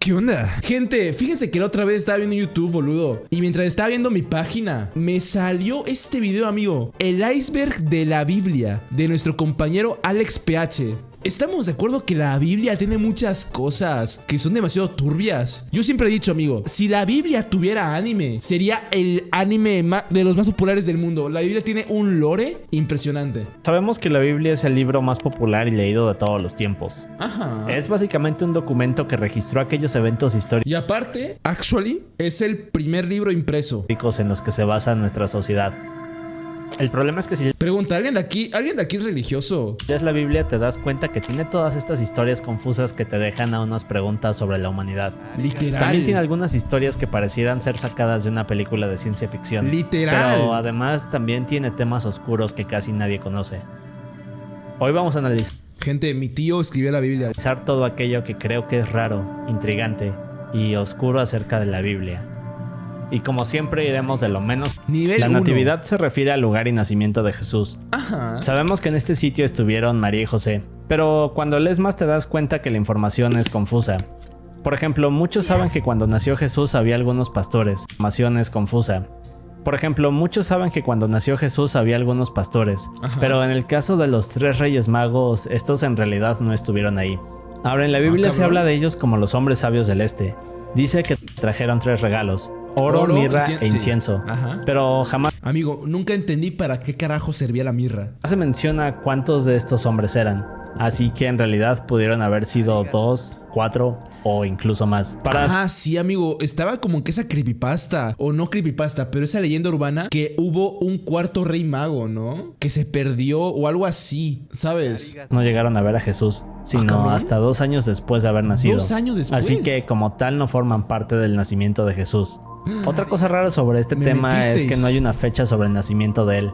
¿Qué onda? Gente, fíjense que la otra vez estaba viendo YouTube, boludo, y mientras estaba viendo mi página, me salió este video, amigo. El iceberg de la Biblia, de nuestro compañero Alex PH. Estamos de acuerdo que la Biblia tiene muchas cosas que son demasiado turbias. Yo siempre he dicho, amigo, si la Biblia tuviera anime, sería el anime de los más populares del mundo. La Biblia tiene un lore impresionante. Sabemos que la Biblia es el libro más popular y leído de todos los tiempos. Ajá. Es básicamente un documento que registró aquellos eventos históricos Y aparte, actually, es el primer libro impreso. en los que se basa nuestra sociedad. El problema es que si Pregunta, ¿alguien de aquí es religioso? lees la Biblia te das cuenta que tiene todas estas historias confusas que te dejan a unas preguntas sobre la humanidad. Literal. También tiene algunas historias que parecieran ser sacadas de una película de ciencia ficción. Literal. Pero además también tiene temas oscuros que casi nadie conoce. Hoy vamos a analizar Gente, mi tío escribió la Biblia. todo aquello que creo que es raro, intrigante y oscuro acerca de la Biblia. Y como siempre iremos de lo menos. Nivel La 1. natividad se refiere al lugar y nacimiento de Jesús. Ajá. Sabemos que en este sitio estuvieron María y José, pero cuando lees más te das cuenta que la información es confusa. Por ejemplo, muchos saben que cuando nació Jesús había algunos pastores. La información es confusa. Por ejemplo, muchos saben que cuando nació Jesús había algunos pastores, Ajá. pero en el caso de los 3 reyes magos, estos en realidad no estuvieron ahí. Ahora, en la Biblia se cabrón. habla de ellos como los hombres sabios del este. Dice que trajeron 3 regalos: oro, mirra e incienso. Sí. Ajá. Pero jamás Amigo, nunca entendí para qué carajo servía la mirra. se menciona cuántos de estos hombres eran. Así que en realidad pudieron haber sido 2, 4 o incluso más. Ah, sí, amigo. Estaba como que esa creepypasta. O no creepypasta, pero esa leyenda urbana que hubo un cuarto rey mago, ¿no? Que se perdió o algo así, ¿sabes? No llegaron a ver a Jesús, sino cabrón. hasta 2 años después de haber nacido. 2 años después. Así que como tal no forman parte del nacimiento de Jesús. Otra cosa rara sobre este Me tema es mentisteis. que no hay una fecha sobre el nacimiento de él.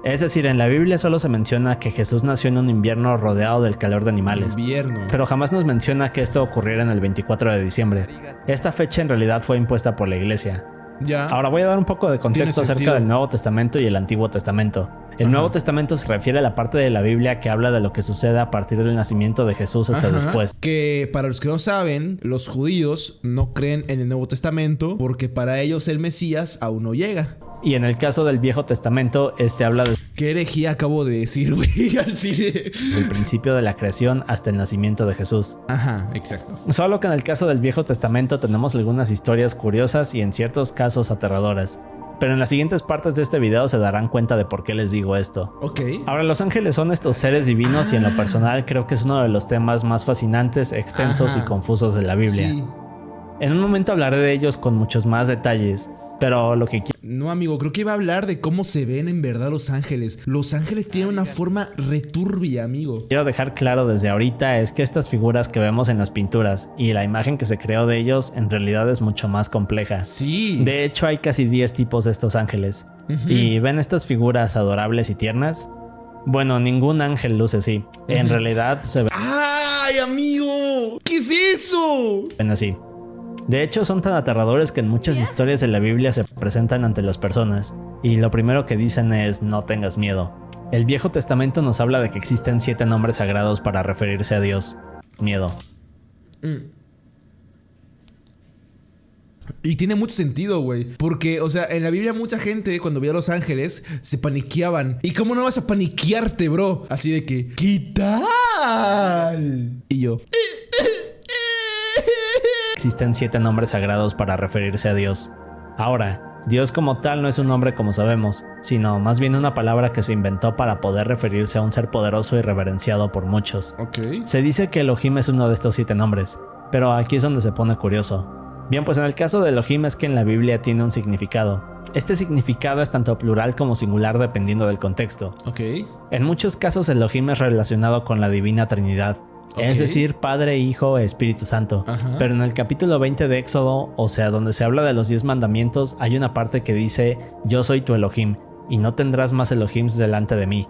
Es decir, en la Biblia solo se menciona que Jesús nació en un invierno rodeado del calor de animales. Invierno. Pero jamás nos menciona que esto ocurriera en el 24 de diciembre. Esta fecha en realidad fue impuesta por la iglesia. Ya. Ahora voy a dar un poco de contexto Tiene acerca sentido. del Nuevo Testamento y el Antiguo Testamento. El Nuevo Testamento se refiere a la parte de la Biblia que habla de lo que sucede a partir del nacimiento de Jesús hasta Ajá. después. Que para los que no saben, los judíos no creen en el Nuevo Testamento porque para ellos el Mesías aún no llega. Y en el caso del Viejo Testamento, este habla ¿Qué herejía acabo de decir, güey? Al chile. del principio de la creación hasta el nacimiento de Jesús. Ajá, exacto. Solo que en el caso del Viejo Testamento tenemos algunas historias curiosas y en ciertos casos aterradoras. Pero en las siguientes partes de este video se darán cuenta de por qué les digo esto. Ok. Ahora, los ángeles son estos seres divinos y en lo personal creo que es uno de los temas más fascinantes, extensos Ajá. y confusos de la Biblia. Sí. En un momento hablaré de ellos con muchos más detalles, pero lo que No, amigo, creo que iba a hablar de cómo se ven en verdad los ángeles. Los ángeles tienen una forma returbia, amigo. quiero dejar claro desde ahorita es que estas figuras que vemos en las pinturas y la imagen que se creó de ellos en realidad es mucho más compleja. Sí. De hecho, hay casi 10 tipos de estos ángeles. Ujú. ¿Y ven estas figuras adorables y tiernas? Bueno, ningún ángel luce así. En realidad se ¡Ay, amigo! ¿Qué es eso? ven así. De hecho, son tan aterradores que en muchas historias de la Biblia se presentan ante las personas, y lo primero que dicen es no tengas miedo. El Viejo Testamento nos habla de que existen 7 nombres sagrados para referirse a Dios. Miedo. Y tiene mucho sentido, güey. Porque, o sea, en la Biblia mucha gente cuando veía a los ángeles se paniqueaban. ¿Y cómo no vas a paniquearte, bro? Así de que, ¿qué tal? Y yo, Existen 7 nombres sagrados para referirse a Dios. Ahora, Dios como tal no es un nombre como sabemos, sino más bien una palabra que se inventó para poder referirse a un ser poderoso y reverenciado por muchos. ok. Se dice que Elohim es uno de estos 7 nombres, pero aquí es donde se pone curioso. Bien, pues en el caso de Elohim es que en la Biblia tiene un significado. Este significado es tanto plural como singular dependiendo del contexto. Ok. En muchos casos Elohim es relacionado con la Divina Trinidad, es Ok. decir, Padre, Hijo e Espíritu Santo. Ajá. Pero en el capítulo 20 de Éxodo, o sea, donde se habla de los 10 mandamientos, hay una parte que dice, yo soy tu Elohim, y no tendrás más Elohims delante de mí.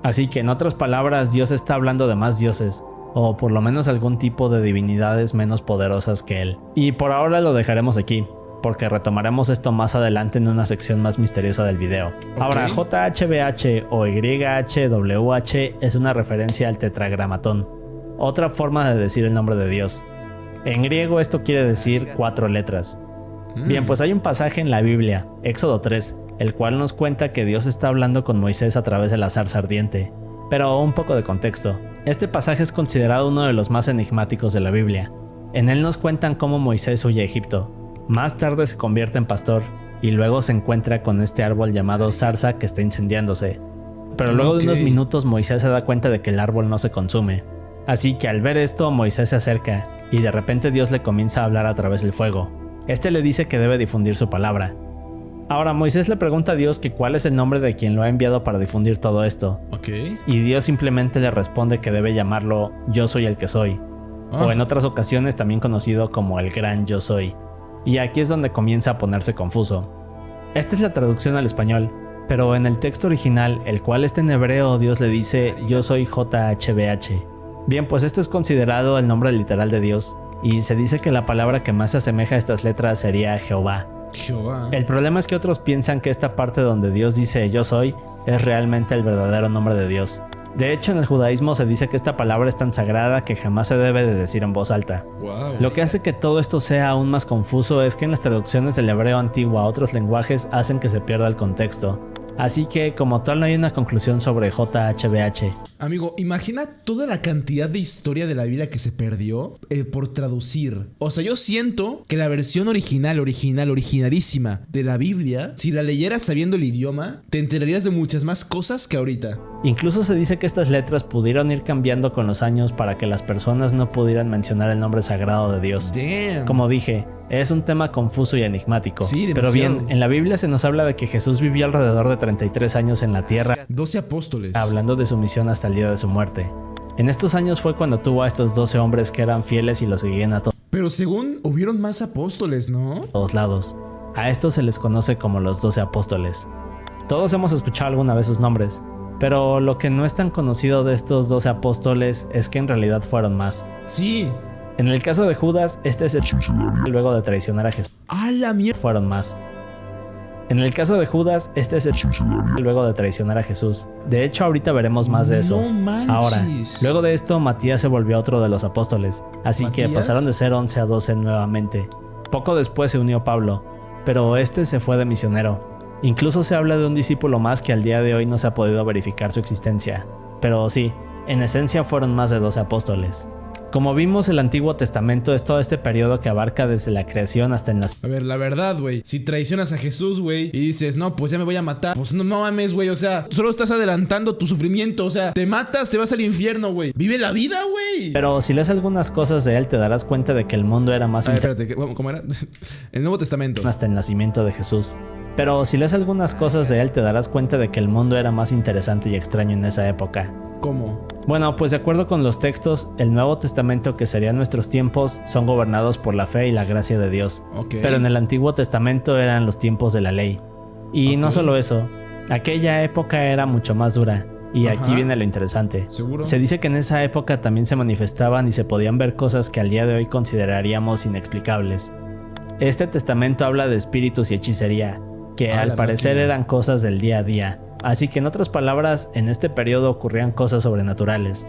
Así que en otras palabras, Dios está hablando de más dioses, o por lo menos algún tipo de divinidades menos poderosas que él. Y por ahora lo dejaremos aquí, porque retomaremos esto más adelante en una sección más misteriosa del video. Ahora, JHBH o YHWH es una referencia al tetragramatón, otra forma de decir el nombre de Dios. En griego esto quiere decir 4 letras. Bien, pues hay un pasaje en la Biblia, Éxodo 3, el cual nos cuenta que Dios está hablando con Moisés a través de la zarza ardiente. Pero un poco de contexto. Este pasaje es considerado uno de los más enigmáticos de la Biblia. En él nos cuentan cómo Moisés huye a Egipto. Más tarde se convierte en pastor y luego se encuentra con este árbol llamado zarza que está incendiándose. Pero luego de unos minutos Moisés se da cuenta de que el árbol no se consume. Así que al ver esto Moisés se acerca y de repente Dios le comienza a hablar a través del fuego. Este le dice que debe difundir su palabra. Ahora Moisés le pregunta a Dios que cuál es el nombre de quien lo ha enviado para difundir todo esto. Y Dios simplemente le responde que debe llamarlo Yo soy el que soy. O en otras ocasiones también conocido como el gran Yo soy. Y aquí es donde comienza a ponerse confuso. Esta es la traducción al español, pero en el texto original, el cual está en hebreo, Dios le dice Yo soy JHBH. Bien, pues esto es considerado el nombre literal de Dios, y se dice que la palabra que más se asemeja a estas letras sería Jehová. El problema es que otros piensan que esta parte donde Dios dice Yo soy es realmente el verdadero nombre de Dios. De hecho, en el judaísmo se dice que esta palabra es tan sagrada que jamás se debe de decir en voz alta. Lo que hace que todo esto sea aún más confuso es que en las traducciones del hebreo antiguo a otros lenguajes hacen que se pierda el contexto. Así que como tal no hay una conclusión sobre JHBH. Amigo, imagina toda la cantidad de historia de la Biblia que se perdió por traducir. O sea, yo siento que la versión originalísima de la Biblia, si la leyeras sabiendo el idioma, te enterarías de muchas más cosas que ahorita. Incluso se dice que estas letras pudieron ir cambiando con los años para que las personas no pudieran mencionar el nombre sagrado de Dios. Damn. Como dije, es un tema confuso y enigmático. Sí, pero bien, en la Biblia se nos habla de que Jesús vivió alrededor de 33 años en la tierra, 12 apóstoles. Hablando de su misión hasta el día de su muerte. En estos años fue cuando tuvo a estos 12 hombres que eran fieles y lo seguían a Pero según hubieron más apóstoles, ¿no? todos lados. A estos se les conoce como los 12 apóstoles. Todos hemos escuchado alguna vez sus nombres, pero lo que no es tan conocido de estos 12 apóstoles es que en realidad fueron más. Sí. En el caso de Judas, este se suicidaría luego de traicionar a Jesús. ¡Ah, la mierda! Fueron más. En el caso de Judas, este se suicidaría luego de traicionar a Jesús. De hecho, ahorita veremos más de eso. No manches. Ahora, luego de esto, Matías se volvió otro de los apóstoles, así que pasaron de ser 11 a 12 nuevamente. Poco después se unió Pablo, pero este se fue de misionero. Incluso se habla de un discípulo más que al día de hoy no se ha podido verificar su existencia. Pero sí, en esencia fueron más de 12 apóstoles. Como vimos, el Antiguo Testamento es todo este periodo que abarca desde la creación hasta en las... A ver, la verdad, güey. Si traicionas a Jesús, güey, y dices, no, pues ya me voy a matar. Pues no mames, güey. O sea, solo estás adelantando tu sufrimiento. O sea, te matas, te vas al infierno, güey. Vive la vida, güey. Pero si lees algunas cosas de él, te darás cuenta de que el mundo era más... A ver, espérate, ¿cómo era? El Nuevo Testamento. Hasta el nacimiento de Jesús. Pero si lees algunas cosas de él, te darás cuenta de que el mundo era más interesante y extraño en esa época. ¿Cómo? Bueno, pues de acuerdo con los textos, el Nuevo Testamento, que serían nuestros tiempos, son gobernados por la fe y la gracia de Dios. Pero en el Antiguo Testamento eran los tiempos de la ley. Y no solo eso, aquella época era mucho más dura. Y aquí viene lo interesante. ¿Seguro? Se dice que en esa época también se manifestaban y se podían ver cosas que al día de hoy consideraríamos inexplicables. Este testamento habla de espíritus y hechicería, que al parecer eran cosas del día a día. Así que en otras palabras, en este periodo ocurrían cosas sobrenaturales.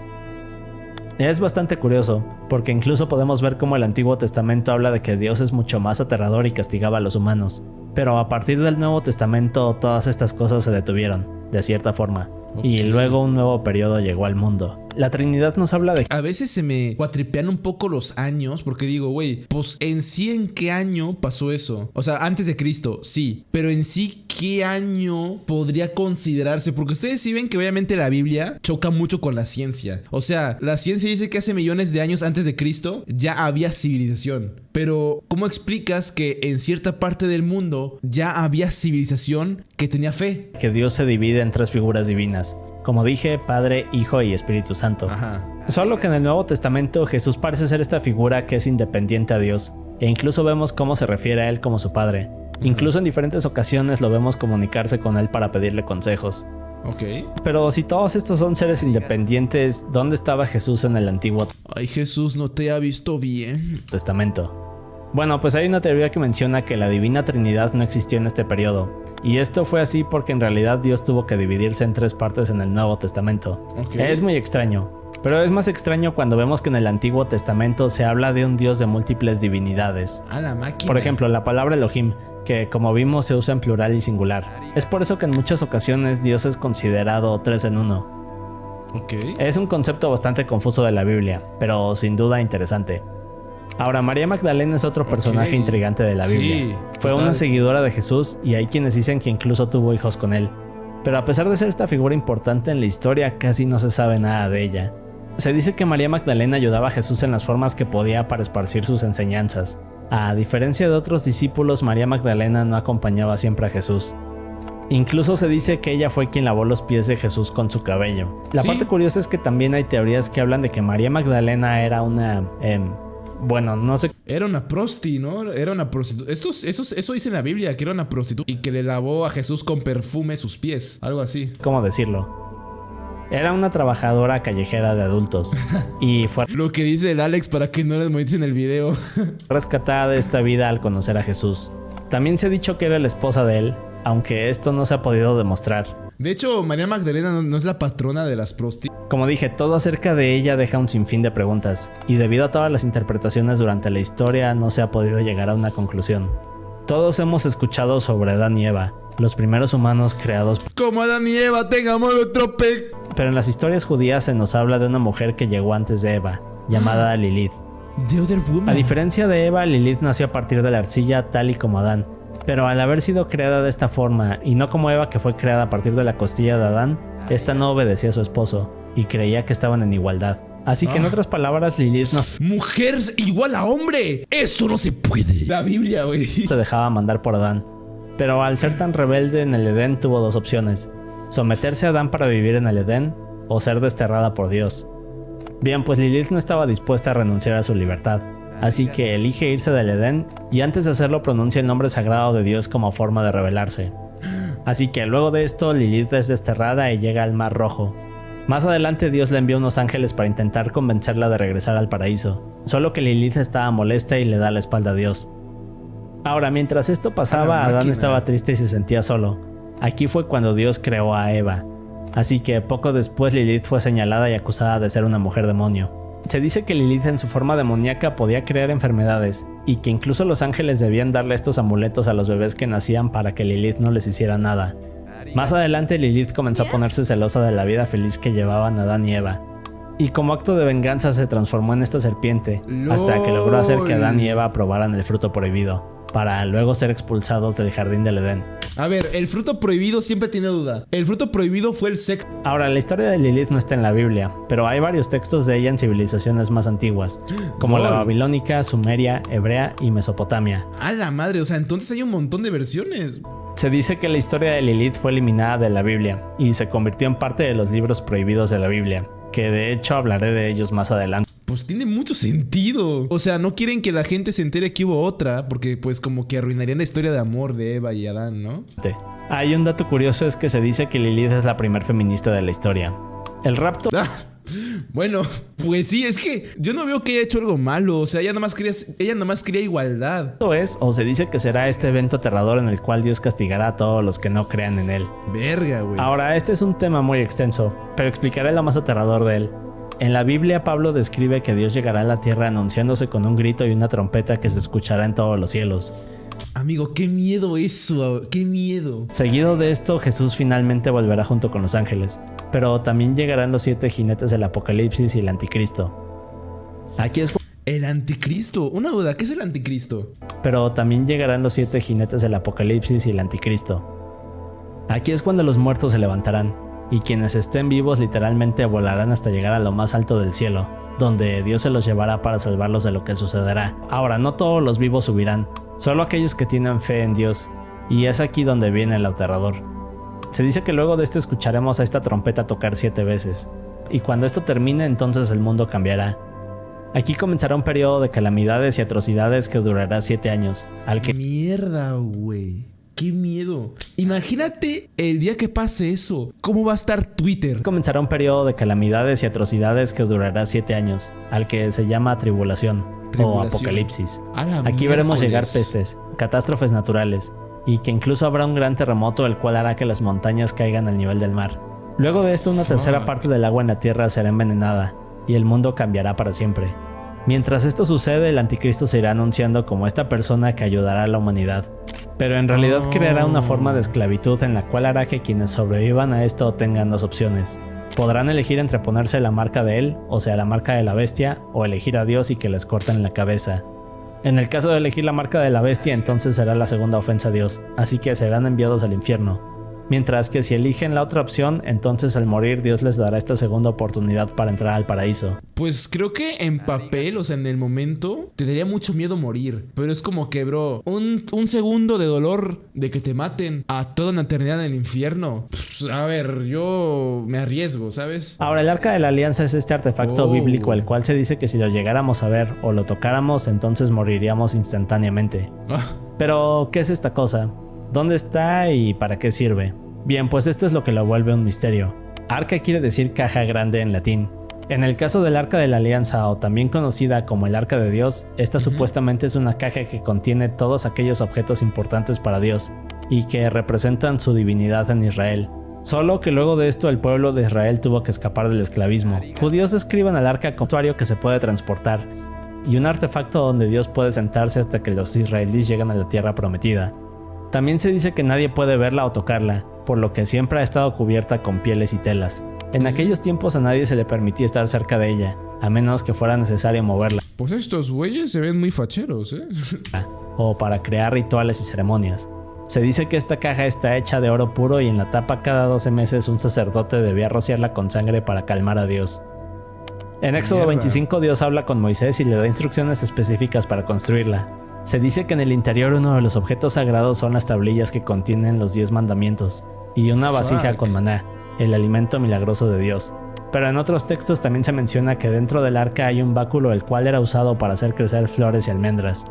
Es bastante curioso, porque incluso podemos ver cómo el Antiguo Testamento habla de que Dios es mucho más aterrador y castigaba a los humanos. Pero a partir del Nuevo Testamento todas estas cosas se detuvieron, de cierta forma. Y luego un nuevo periodo llegó al mundo. La Trinidad nos habla de... A veces se me cuatripean un poco los años, porque digo, güey, pues en sí, ¿en qué año pasó eso? O sea, antes de Cristo, sí. Pero en sí, ¿qué año podría considerarse? Porque ustedes sí ven que obviamente la Biblia choca mucho con la ciencia. O sea, la ciencia dice que hace millones de años antes de Cristo ya había civilización. Pero, ¿cómo explicas que en cierta parte del mundo ya había civilización que tenía fe? Que Dios se divide en 3 figuras divinas. Como dije, Padre, Hijo y Espíritu Santo. Solo que en el Nuevo Testamento Jesús parece ser esta figura que es independiente a Dios. E incluso vemos cómo se refiere a él como su Padre. Incluso en diferentes ocasiones lo vemos comunicarse con él para pedirle consejos. Pero si todos estos son seres independientes, ¿dónde estaba Jesús en el Antiguo Ay, Jesús, no te ha visto bien. Testamento? Bueno, pues hay una teoría que menciona que la Divina Trinidad no existió en este periodo. Y esto fue así porque en realidad Dios tuvo que dividirse en 3 partes en el Nuevo Testamento. Es muy extraño. Pero es más extraño cuando vemos que en el Antiguo Testamento se habla de un Dios de múltiples divinidades. A la máquina. Por ejemplo, la palabra Elohim, que como vimos se usa en plural y singular. Es por eso que en muchas ocasiones Dios es considerado 3 en 1. Ok. Es un concepto bastante confuso de la Biblia, pero sin duda interesante. Ahora, María Magdalena es otro personaje intrigante de la Biblia. Sí, Fue total. una seguidora de Jesús y hay quienes dicen que incluso tuvo hijos con él. Pero a pesar de ser esta figura importante en la historia, casi no se sabe nada de ella. Se dice que María Magdalena ayudaba a Jesús en las formas que podía para esparcir sus enseñanzas. A diferencia de otros discípulos, María Magdalena no acompañaba siempre a Jesús. Incluso se dice que ella fue quien lavó los pies de Jesús con su cabello. La Sí. parte curiosa es que también hay teorías que hablan de que María Magdalena era una... bueno, no sé Era una prosti, ¿no? Era una prostituta. Eso dice en la Biblia, que era una prostituta. Y que le lavó a Jesús con perfume sus pies. Algo así. cómo decirlo. Era una trabajadora callejera de adultos y fue Lo que dice el Alex para que no les moleste en el video. rescatada de esta vida al conocer a Jesús. También se ha dicho que era la esposa de él, aunque esto no se ha podido demostrar. De hecho, María Magdalena no es la patrona de las prosti. Como dije, todo acerca de ella deja un sinfín de preguntas, y debido a todas las interpretaciones durante la historia no se ha podido llegar a una conclusión. Todos hemos escuchado sobre Adán y Eva, los primeros humanos creados, Como Adán y Eva, tengamos otro pe... pero en las historias judías se nos habla de una mujer que llegó antes de Eva, llamada Lilith. The Other Woman. A diferencia de Eva, Lilith nació a partir de la arcilla tal y como Adán, pero al haber sido creada de esta forma, y no como Eva que fue creada a partir de la costilla de Adán, esta no obedecía a su esposo, y creía que estaban en igualdad. Así que en otras palabras, Lilith no Mujer igual a hombre. Esto no se puede. La Biblia, güey. se dejaba mandar por Adán. Pero al ser tan rebelde en el Edén tuvo dos opciones: someterse a Adán para vivir en el Edén o ser desterrada por Dios. Bien, pues Lilith no estaba dispuesta a renunciar a su libertad, así que elige irse del Edén y antes de hacerlo pronuncia el nombre sagrado de Dios como forma de rebelarse. Así que luego de esto Lilith es desterrada y llega al Mar Rojo. Más adelante Dios le envía unos ángeles para intentar convencerla de regresar al paraíso, solo que Lilith estaba molesta y le da la espalda a Dios. Ahora, mientras esto pasaba, Adán máquina. estaba triste y se sentía solo. Aquí fue cuando Dios creó a Eva. Así que poco después Lilith fue señalada y acusada de ser una mujer demonio. Se dice que Lilith en su forma demoníaca podía crear enfermedades y que incluso los ángeles debían darle estos amuletos a los bebés que nacían para que Lilith no les hiciera nada. Más adelante Lilith comenzó a ponerse celosa de la vida feliz que llevaban Adán y Eva. Y como acto de venganza se transformó en esta serpiente, hasta que logró hacer que Adán y Eva probaran el fruto prohibido, para luego ser expulsados del jardín del Edén. A ver, el fruto prohibido siempre tiene duda. El fruto prohibido fue el sexo. Ahora, la historia de Lilith no está en la Biblia, pero hay varios textos de ella en civilizaciones más antiguas, como la Lol. babilónica, sumeria, hebrea y mesopotamia. A la madre, o sea, entonces hay un montón de versiones. Se dice que la historia de Lilith fue eliminada de la Biblia y se convirtió en parte de los libros prohibidos de la Biblia, que de hecho hablaré de ellos más adelante. Pues tiene mucho sentido. O sea, no quieren que la gente se entere que hubo otra, porque pues como que arruinarían la historia de amor de Eva y Adán, ¿no? Hay un dato curioso, es que se dice que Lilith es la primer feminista de la historia. El rapto Ah, bueno, pues sí, es que yo no veo que haya hecho algo malo. O sea, ella nomás quería igualdad. es, o se dice que será este evento aterrador en el cual Dios castigará a todos los que no crean en él. Verga, güey. Ahora, este es un tema muy extenso, pero explicaré lo más aterrador de él. En la Biblia, Pablo describe que Dios llegará a la tierra anunciándose con un grito y una trompeta que se escuchará en todos los cielos. Amigo, qué miedo eso, qué miedo. Seguido de esto, Jesús finalmente volverá junto con los ángeles, pero también llegarán los 7 jinetes del Apocalipsis y el Anticristo. Aquí es El anticristo. Una duda, ¿qué es el anticristo? Pero también llegarán los 7 jinetes del Apocalipsis y el Anticristo. Aquí es cuando los muertos se levantarán, y quienes estén vivos literalmente volarán hasta llegar a lo más alto del cielo, donde Dios se los llevará para salvarlos de lo que sucederá. Ahora, no todos los vivos subirán, solo aquellos que tienen fe en Dios, y es aquí donde viene el aterrador. Se dice que luego de esto escucharemos a esta trompeta tocar 7 veces, y cuando esto termine entonces el mundo cambiará. Aquí comenzará un periodo de calamidades y atrocidades que durará 7 años, al que Mierda, güey. Qué miedo. Imagínate el día que pase eso. ¿Cómo va a estar Twitter? comenzará un periodo de calamidades y atrocidades que durará 7 años, al que se llama tribulación o Tribulación. apocalipsis. A la Aquí veremos llegar miércoles. pestes, catástrofes naturales, y que incluso habrá un gran terremoto el cual hará que las montañas caigan al nivel del mar. Luego de esto, una Fuck. tercera parte del agua en la tierra será envenenada, y el mundo cambiará para siempre. Mientras esto sucede, el anticristo se irá anunciando como esta persona que ayudará a la humanidad, pero en realidad creará una forma de esclavitud en la cual hará que quienes sobrevivan a esto tengan dos opciones. Podrán elegir entre ponerse la marca de él, o sea la marca de la bestia, o elegir a Dios y que les corten la cabeza. En el caso de elegir la marca de la bestia, entonces será la segunda ofensa a Dios, así que serán enviados al infierno. Mientras que si eligen la otra opción, entonces al morir Dios les dará esta segunda oportunidad para entrar al paraíso. Pues creo que en papel, o sea, en el momento, te daría mucho miedo morir. Pero es como que, bro, un segundo de dolor de que te maten a toda una eternidad en el infierno. Pues, a ver, yo me arriesgo, ¿sabes? Ahora, el Arca de la Alianza es este artefacto bíblico, el cual se dice que si lo llegáramos a ver o lo tocáramos, entonces moriríamos instantáneamente. Pero, ¿qué es esta cosa? ¿Dónde está y para qué sirve? Bien, pues esto es lo que lo vuelve un misterio. Arca quiere decir caja grande en latín. En el caso del Arca de la Alianza, o también conocida como el Arca de Dios, esta supuestamente es una caja que contiene todos aquellos objetos importantes para Dios y que representan su divinidad en Israel. Solo que luego de esto el pueblo de Israel tuvo que escapar del esclavismo. Judíos escriben al arca como un santuario que se puede transportar y un artefacto donde Dios puede sentarse hasta que los israelíes lleguen a la tierra prometida. También se dice que nadie puede verla o tocarla, por lo que siempre ha estado cubierta con pieles y telas. En aquellos tiempos a nadie se le permitía estar cerca de ella, a menos que fuera necesario moverla. Pues estos güeyes se ven muy facheros, O para crear rituales y ceremonias. Se dice que esta caja está hecha de oro puro y en la tapa cada 12 meses un sacerdote debía rociarla con sangre para calmar a Dios. En Éxodo 25 Dios habla con Moisés y le da instrucciones específicas para construirla. Se dice que en el interior uno de los objetos sagrados son las tablillas que contienen los 10 mandamientos y una vasija con maná, el alimento milagroso de Dios. Pero en otros textos también se menciona que dentro del arca hay un báculo el cual era usado para hacer crecer flores y almendras.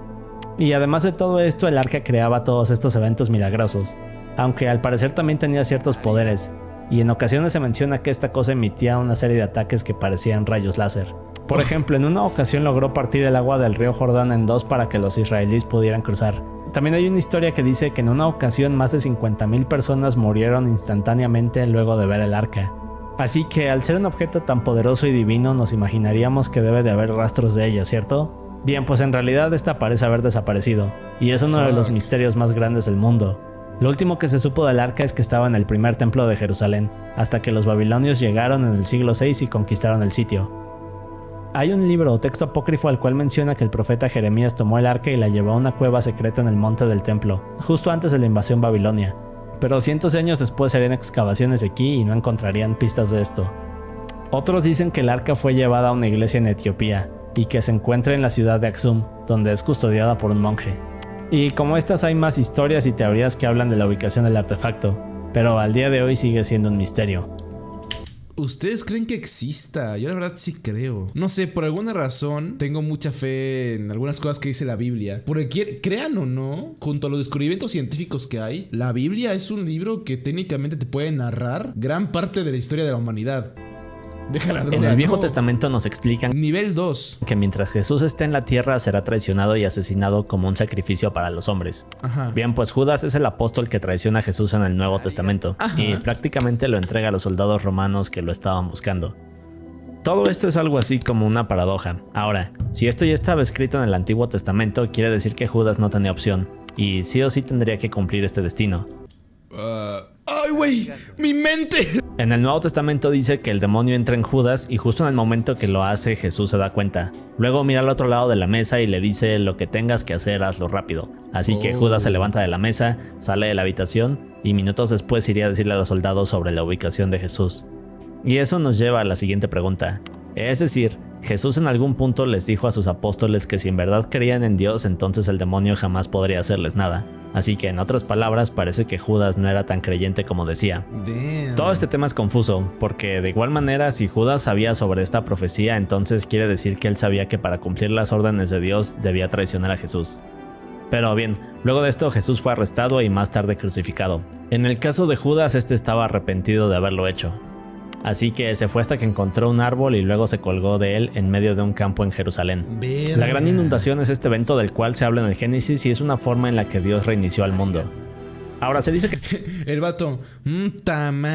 Y además de todo esto, el arca creaba todos estos eventos milagrosos, aunque al parecer también tenía ciertos poderes, y en ocasiones se menciona que esta cosa emitía una serie de ataques que parecían rayos láser. Por ejemplo, en una ocasión logró partir el agua del río Jordán en dos para que los israelíes pudieran cruzar. También hay una historia que dice que en una ocasión más de 50,000 personas murieron instantáneamente luego de ver el arca. Así que al ser un objeto tan poderoso y divino nos imaginaríamos que debe de haber rastros de ella, ¿cierto? Bien, pues en realidad esta parece haber desaparecido, y es uno de los misterios más grandes del mundo. Lo último que se supo del arca es que estaba en el primer templo de Jerusalén, hasta que los babilonios llegaron en el siglo VI y conquistaron el sitio. Hay un libro o texto apócrifo al cual menciona que el profeta Jeremías tomó el arca y la llevó a una cueva secreta en el monte del templo, justo antes de la invasión babilonia. Pero cientos de años después harían excavaciones aquí y no encontrarían pistas de esto. Otros dicen que el arca fue llevada a una iglesia en Etiopía y que se encuentra en la ciudad de Aksum, donde es custodiada por un monje. Y como estas hay más historias y teorías que hablan de la ubicación del artefacto, pero al día de hoy sigue siendo un misterio. ¿Ustedes creen que exista? Yo la verdad sí creo. No sé, por alguna razón tengo mucha fe en algunas cosas que dice la Biblia. Porque crean o no, junto a los descubrimientos científicos que hay, la Biblia es un libro que técnicamente te puede narrar gran parte de la historia de la humanidad. Déjala droga, en el Viejo no. Testamento nos explican Nivel 2. que mientras Jesús esté en la tierra será traicionado y asesinado como un sacrificio para los hombres. Ajá. Bien, pues Judas es el apóstol que traiciona a Jesús en el Nuevo Testamento. Ajá. Y prácticamente lo entrega a los soldados romanos que lo estaban buscando. Todo esto es algo así como una paradoja. Ahora, si esto ya estaba escrito en el Antiguo Testamento, quiere decir que Judas no tenía opción, y sí o sí tendría que cumplir este destino. ¡Ay, güey! ¡Mi mente! En el Nuevo Testamento dice que el demonio entra en Judas y justo en el momento que lo hace Jesús se da cuenta. Luego mira al otro lado de la mesa y le dice: lo que tengas que hacer, hazlo rápido. Así que Judas se levanta de la mesa, sale de la habitación y minutos después iría a decirle a los soldados sobre la ubicación de Jesús. Y eso nos lleva a la siguiente pregunta. Es decir, Jesús en algún punto les dijo a sus apóstoles que si en verdad creían en Dios, entonces el demonio jamás podría hacerles nada. Así que en otras palabras parece que Judas no era tan creyente como decía. Damn. Todo este tema es confuso, porque de igual manera si Judas sabía sobre esta profecía, entonces quiere decir que él sabía que para cumplir las órdenes de Dios debía traicionar a Jesús. Pero bien, luego de esto Jesús fue arrestado y más tarde crucificado. En el caso de Judas, este estaba arrepentido de haberlo hecho. Así que se fue hasta que encontró un árbol y luego se colgó de él en medio de un campo en Jerusalén. Verga. La gran inundación es este evento del cual se habla en el Génesis y es una forma en la que Dios reinició al mundo. Ahora se dice que El vato,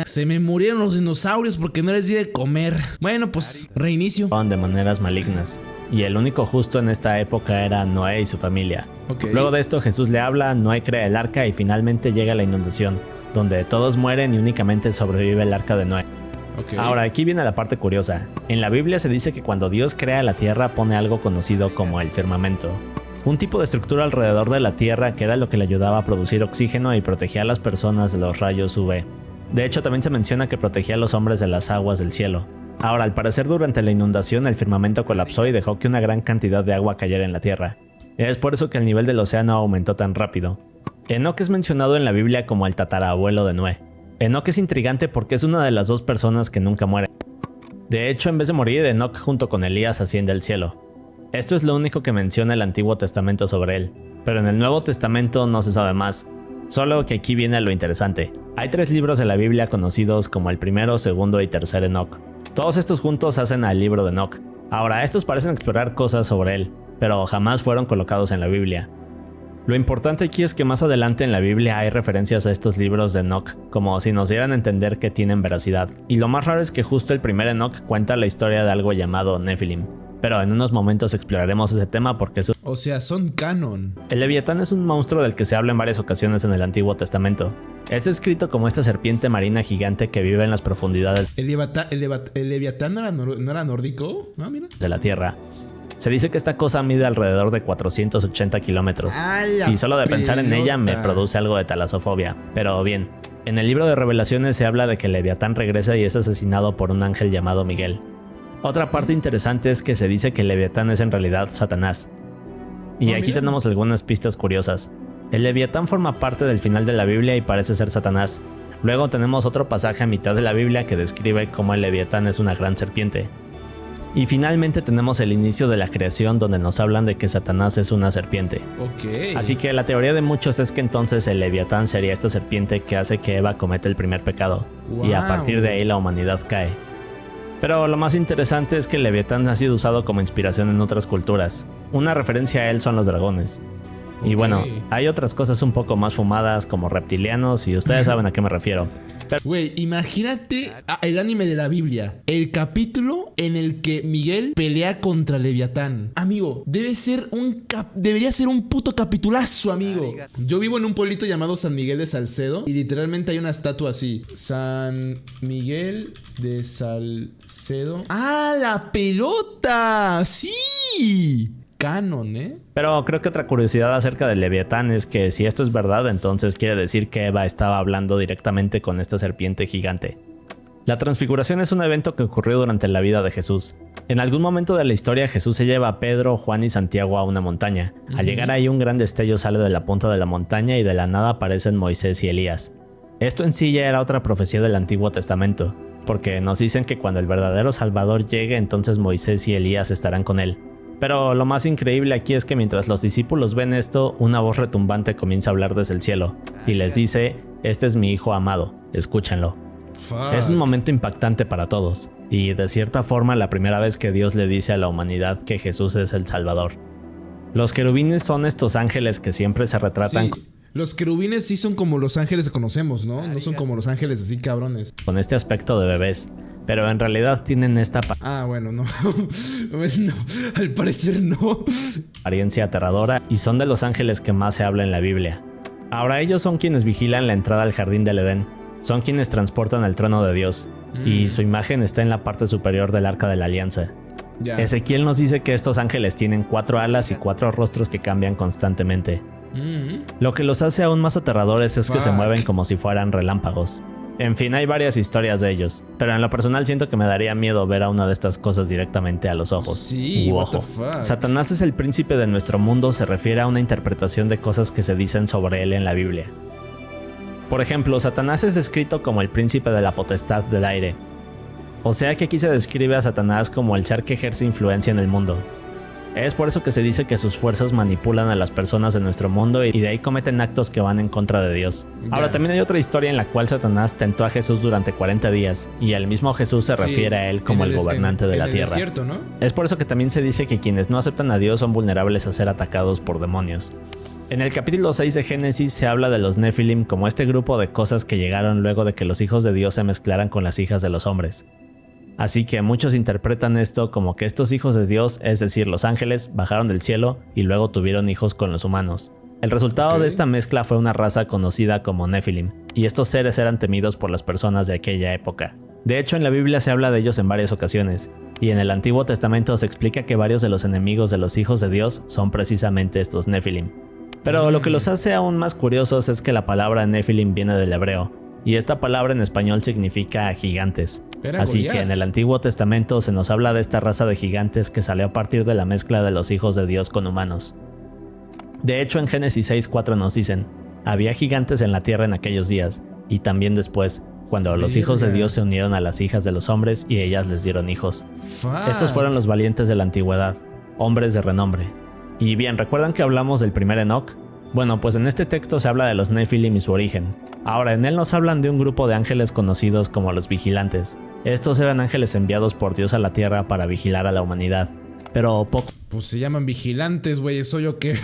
se me murieron los dinosaurios porque no les di de comer. Bueno, pues reinicio. de maneras malignas, y el único justo en esta época era Noé y su familia. Okay. Luego de esto Jesús le habla, Noé crea el arca y finalmente llega la inundación, donde todos mueren y únicamente sobrevive el arca de Noé. Okay. Ahora aquí viene la parte curiosa. En la Biblia se dice que cuando Dios crea la tierra pone algo conocido como el firmamento. Un tipo de estructura alrededor de la tierra que era lo que le ayudaba a producir oxígeno y protegía a las personas de los rayos UV. De hecho también se menciona que protegía a los hombres de las aguas del cielo. Ahora, al parecer durante la inundación el firmamento colapsó y dejó que una gran cantidad de agua cayera en la tierra. Es por eso que el nivel del océano aumentó tan rápido. Enoc es mencionado en la Biblia como el tatarabuelo de Noé. Enoc es intrigante porque es una de las dos personas que nunca mueren. De hecho, en vez de morir, Enoc junto con Elías asciende al cielo. Esto es lo único que menciona el Antiguo Testamento sobre él, pero en el Nuevo Testamento no se sabe más. Solo que aquí viene lo interesante. Hay 3 libros de la Biblia conocidos como el primero, segundo y tercer Enoc. Todos estos juntos hacen al libro de Enoc. Ahora, estos parecen explorar cosas sobre él, pero jamás fueron colocados en la Biblia. Lo importante aquí es que más adelante en la Biblia hay referencias a estos libros de Enoc, como si nos dieran a entender que tienen veracidad. Y lo más raro es que justo el primer Enoc cuenta la historia de algo llamado Nephilim. Pero en unos momentos exploraremos ese tema porque o sea, son canon. El Leviatán es un monstruo del que se habla en varias ocasiones en el Antiguo Testamento. Es descrito como esta serpiente marina gigante que vive en las profundidades ¿El Leviatán no era nórdico? Ah, mira. de la tierra. Se dice que esta cosa mide alrededor de 480 kilómetros. Y solo de pensar en ella me produce algo de talasofobia. Pero bien, en el libro de Revelaciones se habla de que el Leviatán regresa y es asesinado por un ángel llamado Miguel. Otra parte interesante es que se dice que el Leviatán es en realidad Satanás. Y aquí tenemos algunas pistas curiosas. El Leviatán forma parte del final de la Biblia y parece ser Satanás. Luego tenemos otro pasaje a mitad de la Biblia que describe cómo el Leviatán es una gran serpiente. Y finalmente tenemos el inicio de la creación donde nos hablan de que Satanás es una serpiente. Okay. Así que la teoría de muchos es que entonces el Leviatán sería esta serpiente que hace que Eva cometa el primer pecado. Wow. Y a partir de ahí la humanidad cae. Pero lo más interesante es que el Leviatán ha sido usado como inspiración en otras culturas. Una referencia a él son los dragones. Y bueno, hay otras cosas un poco más fumadas como reptilianos y ustedes saben a qué me refiero. Güey, imagínate el anime de la Biblia. El capítulo en el que Miguel pelea contra Leviatán. Amigo, debería ser un puto capitulazo, amigo. Yo vivo en un pueblito llamado San Miguel de Salcedo y literalmente hay una estatua así. San Miguel de Salcedo. ¡Ah, la pelota! ¡Sí! Canon, ¿eh? Pero creo que otra curiosidad acerca del Leviatán es que si esto es verdad, entonces quiere decir que Eva estaba hablando directamente con esta serpiente gigante. La transfiguración es un evento que ocurrió durante la vida de Jesús. En algún momento de la historia Jesús se lleva a Pedro, Juan y Santiago a una montaña. Al llegar ahí un gran destello sale de la punta de la montaña y de la nada aparecen Moisés y Elías. Esto en sí ya era otra profecía del Antiguo Testamento, porque nos dicen que cuando el verdadero Salvador llegue entonces Moisés y Elías estarán con él. Pero lo más increíble aquí es que mientras los discípulos ven esto, una voz retumbante comienza a hablar desde el cielo y les dice: "Este es mi hijo amado, escúchenlo". Fuck. Es un momento impactante para todos y de cierta forma la primera vez que Dios le dice a la humanidad que Jesús es el Salvador. Los querubines son estos ángeles que siempre se retratan. Sí. Los querubines sí son como los ángeles que conocemos, ¿no? No son como los ángeles así cabrones. Con este aspecto de bebés. Pero en realidad tienen esta bueno, no. Bueno, al parecer no. Apariencia aterradora y son de los ángeles que más se habla en la Biblia. Ahora ellos son quienes vigilan la entrada al jardín del Edén. Son quienes transportan el trono de Dios. Y su imagen está en la parte superior del Arca de la Alianza. Ezequiel nos dice que estos ángeles tienen 4 alas y 4 rostros que cambian constantemente. Lo que los hace aún más aterradores es que se mueven como si fueran relámpagos. En fin, hay varias historias de ellos, pero en lo personal siento que me daría miedo ver a una de estas cosas directamente a los ojos. Sí, ojo. Satanás es el príncipe de nuestro mundo se refiere a una interpretación de cosas que se dicen sobre él en la Biblia. Por ejemplo, Satanás es descrito como el príncipe de la potestad del aire. O sea que aquí se describe a Satanás como el ser que ejerce influencia en el mundo. Es por eso que se dice que sus fuerzas manipulan a las personas de nuestro mundo y de ahí cometen actos que van en contra de Dios. Ahora también hay otra historia en la cual Satanás tentó a Jesús durante 40 días y el mismo Jesús se refiere a él como el gobernante de la tierra. Desierto, ¿no? Es por eso que también se dice que quienes no aceptan a Dios son vulnerables a ser atacados por demonios. En el capítulo 6 de Génesis se habla de los Nephilim como este grupo de cosas que llegaron luego de que los hijos de Dios se mezclaran con las hijas de los hombres. Así que muchos interpretan esto como que estos hijos de Dios, es decir, los ángeles, bajaron del cielo y luego tuvieron hijos con los humanos. El resultado de esta mezcla fue una raza conocida como Nephilim, y estos seres eran temidos por las personas de aquella época. De hecho, en la Biblia se habla de ellos en varias ocasiones, y en el Antiguo Testamento se explica que varios de los enemigos de los hijos de Dios son precisamente estos Nephilim. Pero lo que los hace aún más curiosos es que la palabra Nephilim viene del hebreo, y esta palabra en español significa gigantes. Así que en el Antiguo Testamento se nos habla de esta raza de gigantes que salió a partir de la mezcla de los hijos de Dios con humanos. De hecho, en Génesis 6:4 nos dicen: había gigantes en la tierra en aquellos días, y también después, cuando los hijos de Dios se unieron a las hijas de los hombres y ellas les dieron hijos. Estos fueron los valientes de la antigüedad, hombres de renombre. Y bien, ¿recuerdan que hablamos del primer Enoc? Bueno, pues en este texto se habla de los Nephilim y su origen. Ahora, en él nos hablan de un grupo de ángeles conocidos como los vigilantes. Estos eran ángeles enviados por Dios a la tierra para vigilar a la humanidad. Pero poco... Pues se llaman vigilantes, güey. ¿Soy yo qué?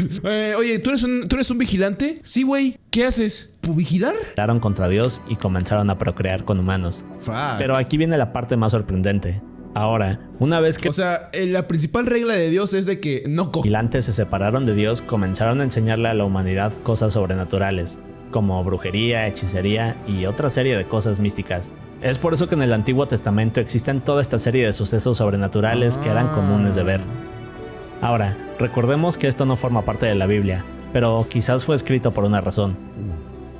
Oye, ¿tú eres un vigilante? Sí, güey. ¿Qué haces? ¿Vigilar? Pelearon contra Dios y comenzaron a procrear con humanos. Fuck. Pero aquí viene la parte más sorprendente. Ahora, una vez que... O sea, la principal regla de Dios es de que no los vigilantes se separaron de Dios, comenzaron a enseñarle a la humanidad cosas sobrenaturales, como brujería, hechicería y otra serie de cosas místicas. Es por eso que en el Antiguo Testamento existen toda esta serie de sucesos sobrenaturales que eran comunes de ver. Ahora, recordemos que esto no forma parte de la Biblia, pero quizás fue escrito por una razón.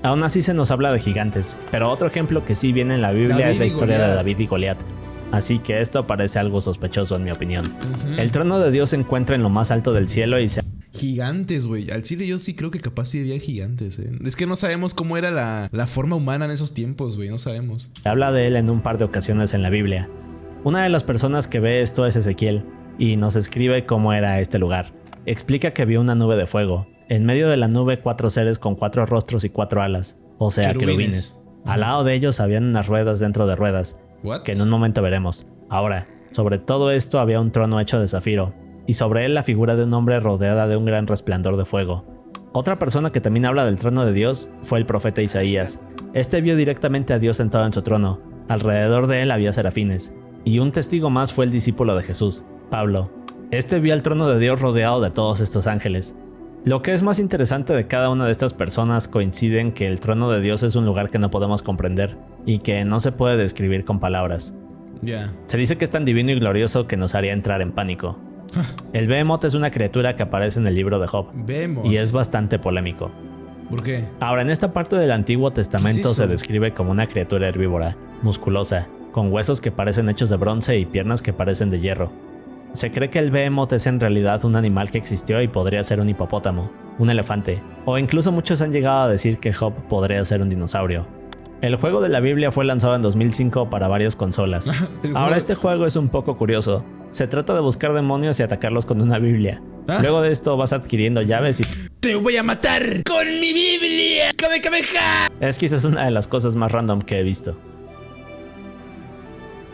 Aún así se nos habla de gigantes, pero otro ejemplo que sí viene en la Biblia es la historia de David y Goliat. Así que esto parece algo sospechoso en mi opinión. El trono de Dios se encuentra en lo más alto del cielo y se... Gigantes, güey. Al chile yo sí creo que capaz sí había gigantes, Es que no sabemos cómo era la forma humana en esos tiempos, güey. No sabemos. Se habla de él en un par de ocasiones en la Biblia. Una de las personas que ve esto es Ezequiel, y nos escribe cómo era este lugar. Explica que vio una nube de fuego. En medio de la nube 4 seres con 4 rostros y 4 alas, o sea, querubines. Al lado de ellos habían unas ruedas dentro de ruedas, que en un momento veremos. Ahora, sobre todo esto había un trono hecho de zafiro, y sobre él la figura de un hombre rodeada de un gran resplandor de fuego. Otra persona que también habla del trono de Dios fue el profeta Isaías. Este vio directamente a Dios sentado en su trono. Alrededor de él había serafines. Y un testigo más fue el discípulo de Jesús, Pablo. Este vio al trono de Dios rodeado de todos estos ángeles. Lo que es más interesante de cada una de estas personas coincide en que el trono de Dios es un lugar que no podemos comprender y que no se puede describir con palabras. Se dice que es tan divino y glorioso que nos haría entrar en pánico. El Behemoth es una criatura que aparece en el libro de Job y es bastante polémico. ¿Por qué? Ahora, en esta parte del Antiguo Testamento se describe como una criatura herbívora, musculosa, con huesos que parecen hechos de bronce y piernas que parecen de hierro. Se cree que el Behemoth es en realidad un animal que existió y podría ser un hipopótamo, un elefante, o incluso muchos han llegado a decir que Job podría ser un dinosaurio. El juego de la Biblia fue lanzado en 2005 para varias consolas. Ahora este juego es un poco curioso. Se trata de buscar demonios y atacarlos con una Biblia. Luego de esto vas adquiriendo llaves y... ¡Te voy a matar con mi Biblia! ¡Kamehameha! Es quizás una de las cosas más random que he visto.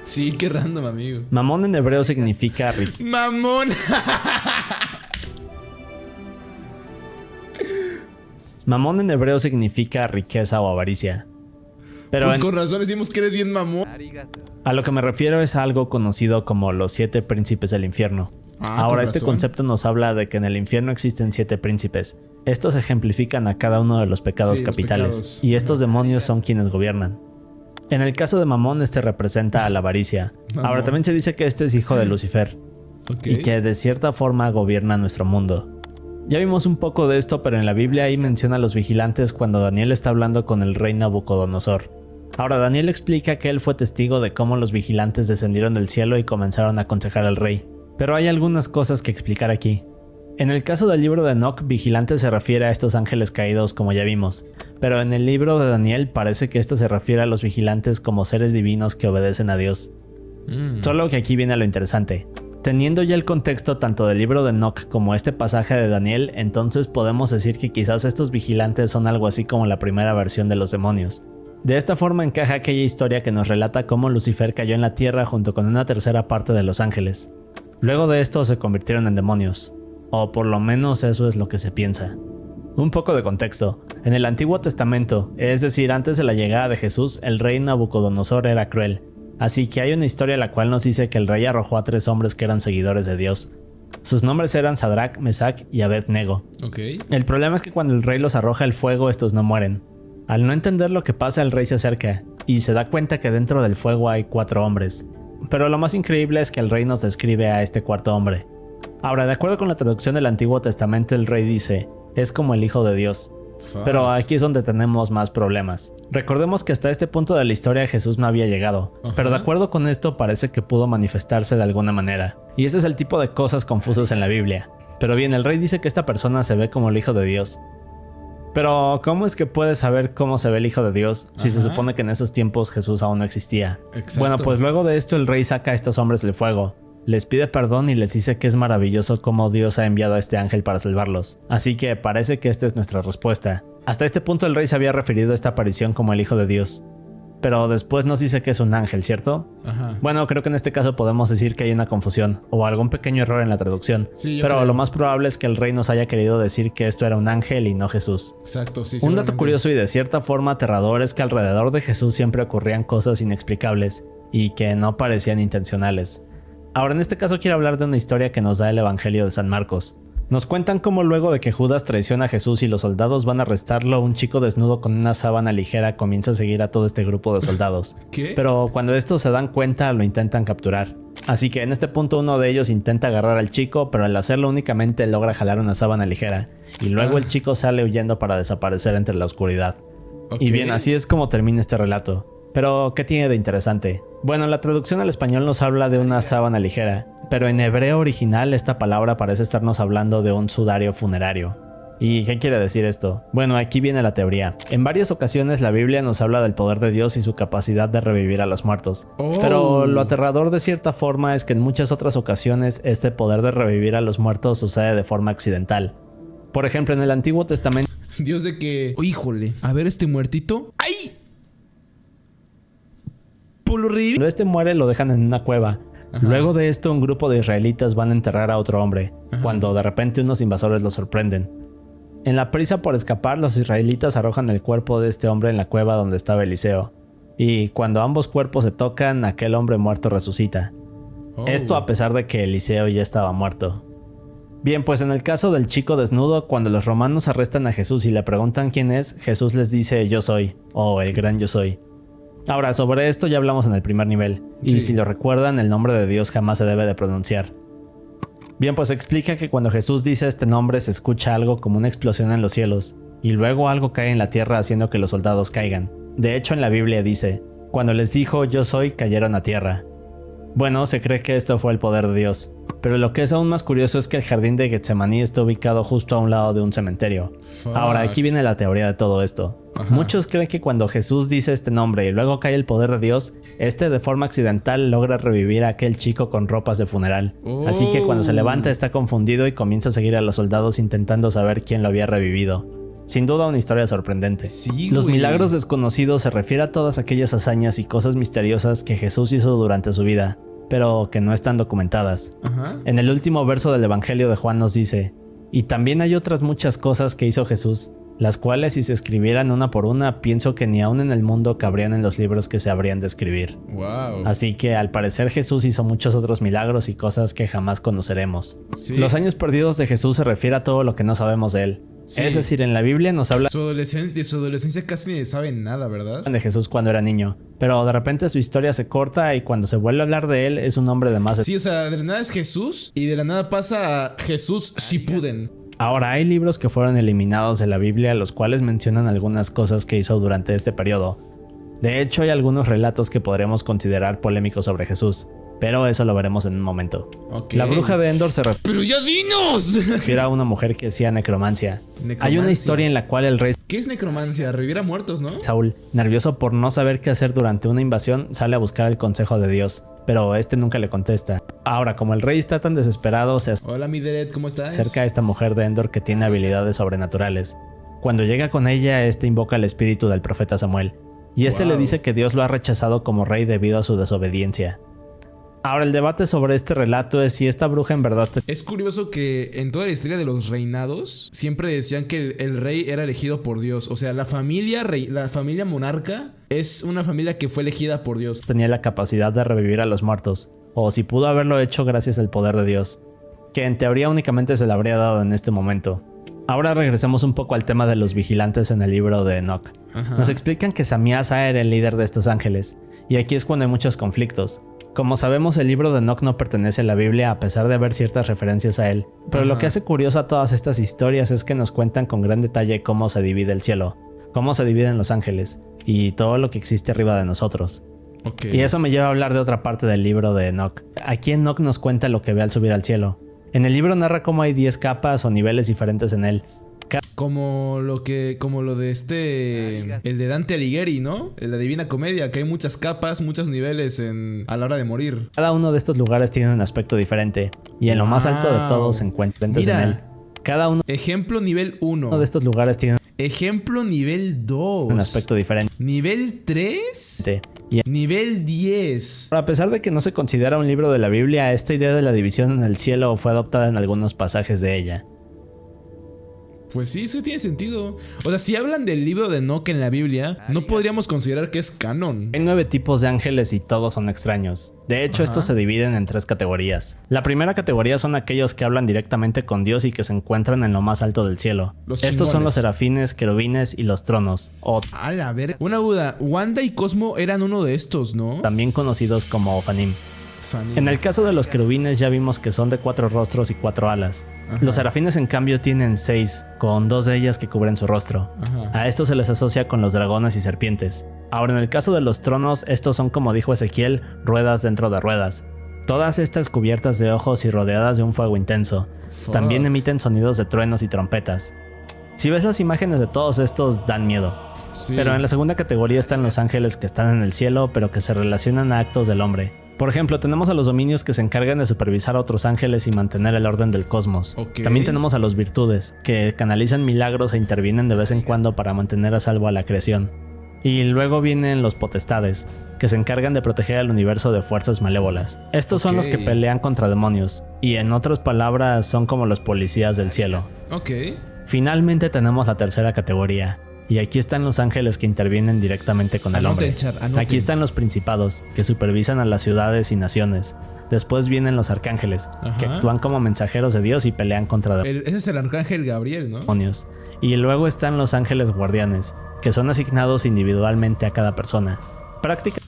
Sí, qué random, amigo. Mamón en hebreo significa... ¡Mamón! Mamón en hebreo significa riqueza o avaricia. Pero pues con razón decimos que eres bien mamón. A lo que me refiero es a algo conocido como los 7 príncipes del infierno. Ahora, este concepto nos habla de que en el infierno existen 7 príncipes. Estos ejemplifican a cada uno de los pecados capitales. Y estos demonios son quienes gobiernan. En el caso de Mamón, este representa a la avaricia. Ahora, también se dice que este es hijo de Lucifer. Y que de cierta forma gobierna nuestro mundo. Ya vimos un poco de esto, pero en la Biblia ahí menciona a los vigilantes cuando Daniel está hablando con el rey Nabucodonosor. Ahora, Daniel explica que él fue testigo de cómo los vigilantes descendieron del cielo y comenzaron a aconsejar al rey. Pero hay algunas cosas que explicar aquí. En el caso del libro de Enoc, vigilante se refiere a estos ángeles caídos como ya vimos, pero en el libro de Daniel parece que esto se refiere a los vigilantes como seres divinos que obedecen a Dios. Solo que aquí viene lo interesante. Teniendo ya el contexto tanto del libro de Enoc como este pasaje de Daniel, entonces podemos decir que quizás estos vigilantes son algo así como la primera versión de los demonios. De esta forma encaja aquella historia que nos relata cómo Lucifer cayó en la tierra junto con una tercera parte de los ángeles. Luego de esto se convirtieron en demonios, o por lo menos eso es lo que se piensa. Un poco de contexto. En el Antiguo Testamento, es decir, antes de la llegada de Jesús, el rey Nabucodonosor era cruel. Así que hay una historia la cual nos dice que el rey arrojó a 3 hombres que eran seguidores de Dios. Sus nombres eran Sadrach, Mesach y Abed-Nego. Ok. El problema es que cuando el rey los arroja al fuego, estos no mueren. Al no entender lo que pasa, el rey se acerca y se da cuenta que dentro del fuego hay 4 hombres. Pero lo más increíble es que el rey nos describe a este cuarto hombre. Ahora, de acuerdo con la traducción del Antiguo Testamento, el rey dice, es como el Hijo de Dios. Pero aquí es donde tenemos más problemas. Recordemos que hasta este punto de la historia Jesús no había llegado, pero de acuerdo con esto parece que pudo manifestarse de alguna manera. Y ese es el tipo de cosas confusas en la Biblia. Pero bien, el rey dice que esta persona se ve como el Hijo de Dios. Pero, ¿cómo es que puede saber cómo se ve el Hijo de Dios si se supone que en esos tiempos Jesús aún no existía? Exacto. Bueno, pues luego de esto el rey saca a estos hombres del fuego, les pide perdón y les dice que es maravilloso cómo Dios ha enviado a este ángel para salvarlos. Así que parece que esta es nuestra respuesta. Hasta este punto el rey se había referido a esta aparición como el Hijo de Dios. Pero después nos dice que es un ángel, ¿cierto? Ajá. Bueno, creo que en este caso podemos decir que hay una confusión o algún pequeño error en la traducción. Sí, pero creo. lo más probable es que el rey nos haya querido decir que esto era un ángel y no Jesús. Exacto, sí. Un dato curioso y de cierta forma aterrador es que alrededor de Jesús siempre ocurrían cosas inexplicables y que no parecían intencionales. Ahora en este caso quiero hablar de una historia que nos da el Evangelio de San Marcos. Nos cuentan cómo luego de que Judas traiciona a Jesús y los soldados van a arrestarlo, un chico desnudo con una sábana ligera comienza a seguir a todo este grupo de soldados. ¿Qué? Pero cuando estos se dan cuenta lo intentan capturar. Así que en este punto uno de ellos intenta agarrar al chico, pero al hacerlo únicamente logra jalar una sábana ligera. Y luego el chico sale huyendo para desaparecer entre la oscuridad. Ok. Y bien, así es como termina este relato. Pero, ¿qué tiene de interesante? Bueno, la traducción al español nos habla de una sábana ligera, pero en hebreo original esta palabra parece estarnos hablando de un sudario funerario. ¿Y qué quiere decir esto? Bueno, aquí viene la teoría. En varias ocasiones la Biblia nos habla del poder de Dios y su capacidad de revivir a los muertos. Oh. Pero lo aterrador de cierta forma es que en muchas otras ocasiones este poder de revivir a los muertos sucede de forma accidental. Por ejemplo, en el Antiguo Testamento... Dios de que... Oh, híjole. A ver este muertito. ¡Ay! Por lo reviví. Cuando este muere lo dejan en una cueva. Ajá. Luego de esto un grupo de israelitas van a enterrar a otro hombre, cuando de repente unos invasores los sorprenden. En la prisa por escapar, los israelitas arrojan el cuerpo de este hombre en la cueva donde estaba Eliseo. Y cuando ambos cuerpos se tocan, aquel hombre muerto resucita. Oh. Esto a pesar de que Eliseo ya estaba muerto. Bien, pues en el caso del chico desnudo, cuando los romanos arrestan a Jesús y le preguntan quién es, Jesús les dice yo soy, o el gran yo soy. Ahora, sobre esto ya hablamos en el primer nivel, y Sí. si lo recuerdan, el nombre de Dios jamás se debe de pronunciar. Bien, pues explica que cuando Jesús dice este nombre se escucha algo como una explosión en los cielos, y luego algo cae en la tierra haciendo que los soldados caigan. De hecho, en la Biblia dice, cuando les dijo yo soy, cayeron a tierra. Bueno, se cree que esto fue el poder de Dios, pero lo que es aún más curioso es que el jardín de Getsemaní está ubicado justo a un lado de un cementerio. Fuck. Ahora, aquí viene la teoría de todo esto. Ajá. Muchos creen que cuando Jesús dice este nombre y luego cae el poder de Dios, este de forma accidental logra revivir a aquel chico con ropas de funeral. Oh. Así que cuando se levanta está confundido y comienza a seguir a los soldados intentando saber quién lo había revivido. Sin duda una historia sorprendente. Sí, Los güey. milagros desconocidos se refiere a todas aquellas hazañas y cosas misteriosas que Jesús hizo durante su vida, pero que no están documentadas. Ajá. En el último verso del Evangelio de Juan nos dice, y también hay otras muchas cosas que hizo Jesús, las cuales si se escribieran una por una, pienso que ni aún en el mundo cabrían en los libros que se habrían de escribir. Wow. Así que al parecer Jesús hizo muchos otros milagros y cosas que jamás conoceremos. Sí. Los años perdidos de Jesús se refiere a todo lo que no sabemos de él. Sí. Es decir, en la Biblia nos habla De su adolescencia casi ni sabe nada, ¿verdad? de Jesús cuando era niño, pero de repente su historia se corta y cuando se vuelve a hablar de él es un hombre de más. Sí, o sea, de la nada es Jesús y de la nada pasa a Jesús Shippuden. Ahora hay libros que fueron eliminados de la Biblia, los cuales mencionan algunas cosas que hizo durante este periodo. De hecho, hay algunos relatos que podremos considerar polémicos sobre Jesús, pero eso lo veremos en un momento. Ok. La bruja de Endor se ¡Pero ya dinos! refiere a una mujer que hacía necromancia. Necromancia. Hay una historia en la cual el rey ¿Qué es necromancia? Revivir a muertos, ¿no? Saúl, nervioso por no saber qué hacer durante una invasión, sale a buscar el consejo de Dios, pero este nunca le contesta. Ahora, como el rey está tan desesperado, se Hola, mi Deret, ¿cómo estás? acerca a esta mujer de Endor que tiene habilidades sobrenaturales. Cuando llega con ella, este invoca el espíritu del profeta Samuel, y este Wow. le dice que Dios lo ha rechazado como rey debido a su desobediencia. Ahora, el debate sobre este relato es si esta bruja en verdad... Es curioso que en toda la historia de los reinados siempre decían que el rey era elegido por Dios. O sea, la familia monarca es una familia que fue elegida por Dios. tenía la capacidad de revivir a los muertos, o si pudo haberlo hecho gracias al poder de Dios, que en teoría únicamente se le habría dado en este momento. Ahora regresemos un poco al tema de los vigilantes en el libro de Enoch. Ajá. Nos explican que Samiasa era el líder de estos ángeles, y aquí es cuando hay muchos conflictos. Como sabemos, el libro de Enoch no pertenece a la Biblia a pesar de haber ciertas referencias a él, pero lo que hace curiosa todas estas historias es que nos cuentan con gran detalle cómo se divide el cielo, cómo se dividen los ángeles, y todo lo que existe arriba de nosotros. Ok. Y eso me lleva a hablar de otra parte del libro de Enoch. Aquí Enoch nos cuenta lo que ve al subir al cielo. En el libro narra cómo hay 10 capas o niveles diferentes en él. Como lo de el de Dante Alighieri, ¿no? En la Divina Comedia, que hay muchas capas, muchos niveles a la hora de morir. Cada uno de estos lugares tiene un aspecto diferente, y en lo más alto de todos se encuentran en él. Cada uno Ejemplo nivel 1. de estos lugares tiene Ejemplo nivel 2. un aspecto diferente. Nivel 3. Y Nivel 10. a pesar de que no se considera un libro de la Biblia, esta idea de la división en el cielo fue adoptada en algunos pasajes de ella. Pues sí, eso tiene sentido. O sea, si hablan del libro de Enoch en la Biblia, no podríamos considerar que es canon. Hay 9 tipos de ángeles y todos son extraños. De hecho, estos se dividen en 3 categorías. La primera categoría son aquellos que hablan directamente con Dios y que se encuentran en lo más alto del cielo. Estos son los serafines, querubines y los tronos, o A la ver. Una duda, Wanda y Cosmo eran uno de estos, ¿no? también conocidos como Ofanim. En el caso de los querubines ya vimos que son de 4 rostros y 4 alas. Ajá. Los serafines en cambio tienen 6, con 2 de ellas que cubren su rostro. Ajá. A esto se les asocia con los dragones y serpientes. Ahora, en el caso de los tronos, estos son, como dijo Ezequiel, ruedas dentro de ruedas. Todas estas cubiertas de ojos y rodeadas de un fuego intenso. También emiten sonidos de truenos y trompetas. Si ves las imágenes de todos estos, dan miedo. Sí. Pero en la segunda categoría están los ángeles que están en el cielo, pero que se relacionan a actos del hombre. Por ejemplo, tenemos a los dominios que se encargan de supervisar a otros ángeles y mantener el orden del cosmos. Ok. También tenemos a los virtudes, que canalizan milagros e intervienen de vez en cuando para mantener a salvo a la creación. Y luego vienen los potestades, que se encargan de proteger al universo de fuerzas malévolas. Estos son los que pelean contra demonios, y en otras palabras son como los policías del cielo. Ok. Finalmente tenemos la tercera categoría, y aquí están los ángeles que intervienen directamente con el hombre. Aquí están los principados, que supervisan a las ciudades y naciones. Después vienen los arcángeles, que actúan como mensajeros de Dios y pelean contra Ese es el arcángel Gabriel, ¿no? demonios. Y luego están los ángeles guardianes, que son asignados individualmente a cada persona.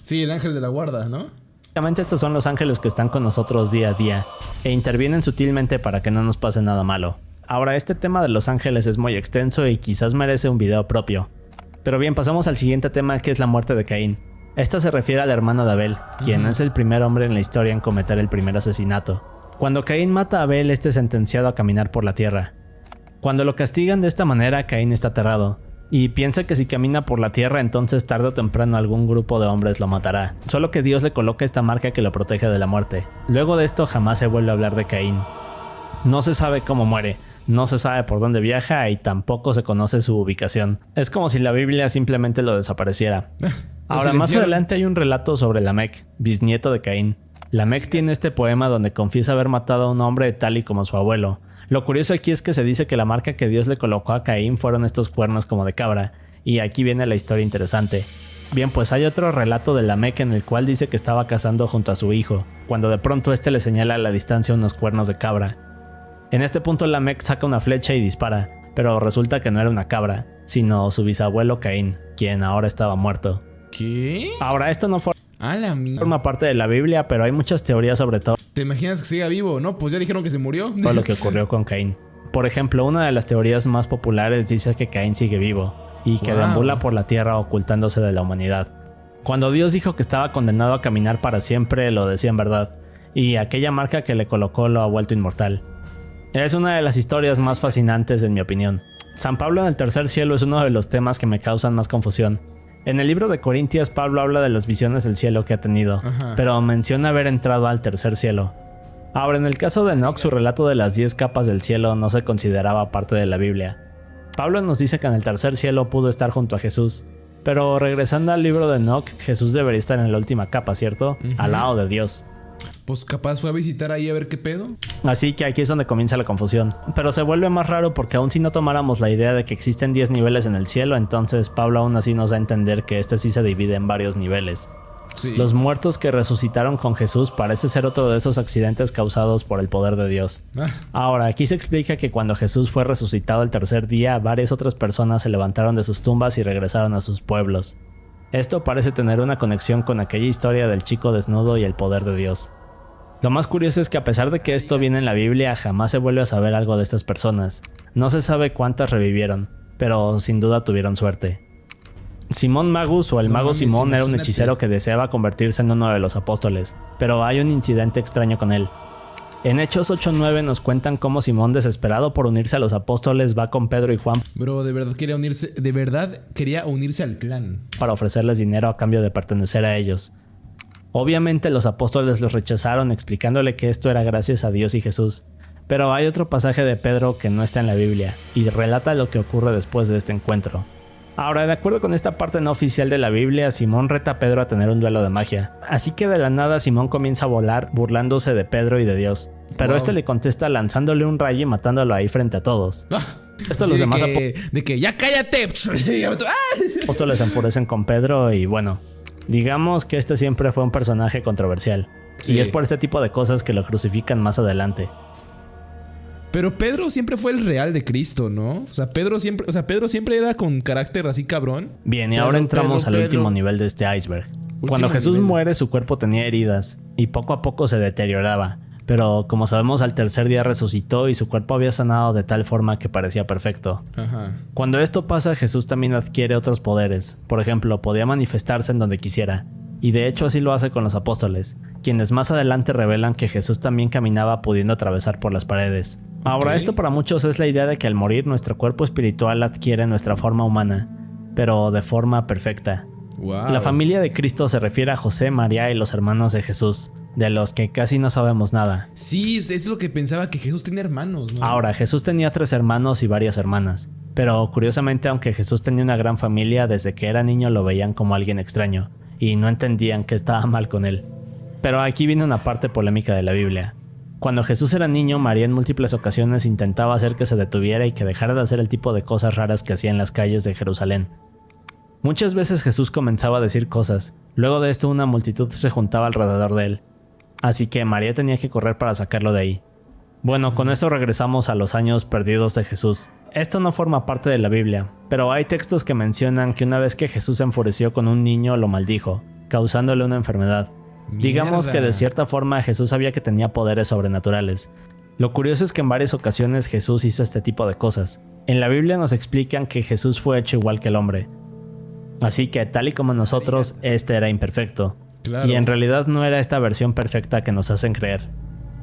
Sí, el ángel de la guarda, ¿no? Prácticamente estos son los ángeles que están con nosotros día a día, e intervienen sutilmente para que no nos pase nada malo. Ahora, este tema de los ángeles es muy extenso y quizás merece un video propio. Pero bien, pasamos al siguiente tema, que es la muerte de Caín. Esta se refiere al hermano de Abel, quien es el primer hombre en la historia en cometer el primer asesinato. Cuando Caín mata a Abel, este es sentenciado a caminar por la tierra. Cuando lo castigan de esta manera, Caín está aterrado, y piensa que si camina por la tierra, entonces tarde o temprano algún grupo de hombres lo matará. Solo que Dios le coloca esta marca que lo protege de la muerte. Luego de esto jamás se vuelve a hablar de Caín. No se sabe cómo muere. No se sabe por dónde viaja y tampoco se conoce su ubicación. Es como si la Biblia simplemente lo desapareciera. Ahora, más adelante hay un relato sobre Lamec, bisnieto de Caín. Lamec tiene este poema donde confiesa haber matado a un hombre tal y como su abuelo. Lo curioso aquí es que se dice que la marca que Dios le colocó a Caín fueron estos cuernos como de cabra. Y aquí viene la historia interesante. Bien, pues hay otro relato de Lamec en el cual dice que estaba cazando junto a su hijo, cuando de pronto este le señala a la distancia unos cuernos de cabra. En este punto Lamec saca una flecha y dispara, pero resulta que no era una cabra, sino su bisabuelo Caín, quien ahora estaba muerto. ¿Qué? Ahora, esto no forma parte de la Biblia, pero hay muchas teorías sobre todo. ¿Te imaginas que siga vivo? No, pues ya dijeron que se murió. Todo lo que ocurrió con Caín. Por ejemplo, una de las teorías más populares dice que Caín sigue vivo y que deambula por la tierra ocultándose de la humanidad. Cuando Dios dijo que estaba condenado a caminar para siempre, lo decía en verdad, y aquella marca que le colocó lo ha vuelto inmortal. Es una de las historias más fascinantes en mi opinión. San Pablo en el tercer cielo es uno de los temas que me causan más confusión. En el libro de Corintios, Pablo habla de las visiones del cielo que ha tenido, pero menciona haber entrado al tercer cielo. Ahora, en el caso de Enoch, su relato de las 10 capas del cielo no se consideraba parte de la Biblia. Pablo nos dice que en el tercer cielo pudo estar junto a Jesús, pero regresando al libro de Enoch, Jesús debería estar en la última capa, ¿cierto? Al lado de Dios. Pues capaz fue a visitar ahí a ver qué pedo. Así que aquí es donde comienza la confusión. Pero se vuelve más raro porque aun si no tomáramos la idea de que existen 10 niveles en el cielo, entonces Pablo aún así nos da a entender que este sí se divide en varios niveles. Sí. Los muertos que resucitaron con Jesús parece ser otro de esos accidentes causados por el poder de Dios. Ahora, aquí se explica que cuando Jesús fue resucitado el tercer día, varias otras personas se levantaron de sus tumbas y regresaron a sus pueblos. Esto parece tener una conexión con aquella historia del chico desnudo y el poder de Dios. Lo más curioso es que a pesar de que esto viene en la Biblia, jamás se vuelve a saber algo de estas personas. No se sabe cuántas revivieron, pero sin duda tuvieron suerte. Simón Magus o el mago Simón era un hechicero que deseaba convertirse en uno de los apóstoles, pero hay un incidente extraño con él. En Hechos 8:9 nos cuentan cómo Simón, desesperado por unirse a los apóstoles, va con Pedro y Juan Bro, de verdad quería unirse al clan. para ofrecerles dinero a cambio de pertenecer a ellos. Obviamente los apóstoles los rechazaron explicándole que esto era gracias a Dios y Jesús. Pero hay otro pasaje de Pedro que no está en la Biblia y relata lo que ocurre después de este encuentro. Ahora, de acuerdo con esta parte no oficial de la Biblia, Simón reta a Pedro a tener un duelo de magia. Así que de la nada Simón comienza a volar burlándose de Pedro y de Dios. Pero este le contesta lanzándole un rayo y matándolo ahí frente a todos. Esto Sí, los demás de que ¡ya cállate! apóstoles se enfurecen con Pedro y bueno, digamos que este siempre fue un personaje controversial. Sí. Y es por este tipo de cosas que lo crucifican más adelante. Pero Pedro siempre fue el real de Cristo, ¿no? O sea, Pedro siempre era con carácter así cabrón. Bien, y ahora entramos al último nivel de este iceberg. Cuando Jesús muere, su cuerpo tenía heridas y poco a poco se deterioraba. Pero como sabemos, al tercer día resucitó y su cuerpo había sanado de tal forma que parecía perfecto. Ajá. Cuando esto pasa, Jesús también adquiere otros poderes. Por ejemplo, podía manifestarse en donde quisiera. Y de hecho así lo hace con los apóstoles, quienes más adelante revelan que Jesús también caminaba pudiendo atravesar por las paredes. Ahora, esto para muchos es la idea de que al morir nuestro cuerpo espiritual adquiere nuestra forma humana, pero de forma perfecta. Wow. La familia de Cristo se refiere a José, María y los hermanos de Jesús, de los que casi no sabemos nada. Sí, es lo que pensaba, que Jesús tenía hermanos, ¿no? Ahora, Jesús tenía 3 hermanos y varias hermanas, pero curiosamente, aunque Jesús tenía una gran familia, desde que era niño lo veían como alguien extraño y no entendían que estaba mal con él. Pero aquí viene una parte polémica de la Biblia. Cuando Jesús era niño, María en múltiples ocasiones intentaba hacer que se detuviera y que dejara de hacer el tipo de cosas raras que hacía en las calles de Jerusalén. Muchas veces Jesús comenzaba a decir cosas, luego de esto una multitud se juntaba alrededor de él, así que María tenía que correr para sacarlo de ahí. Bueno, con eso regresamos a los años perdidos de Jesús. Esto no forma parte de la Biblia, pero hay textos que mencionan que una vez que Jesús se enfureció con un niño lo maldijo, causándole una enfermedad. Digamos que de cierta forma Jesús sabía que tenía poderes sobrenaturales. Lo curioso es que en varias ocasiones Jesús hizo este tipo de cosas. En la Biblia nos explican que Jesús fue hecho igual que el hombre. Así que tal y como nosotros, este era imperfecto. Claro. Y en realidad no era esta versión perfecta que nos hacen creer.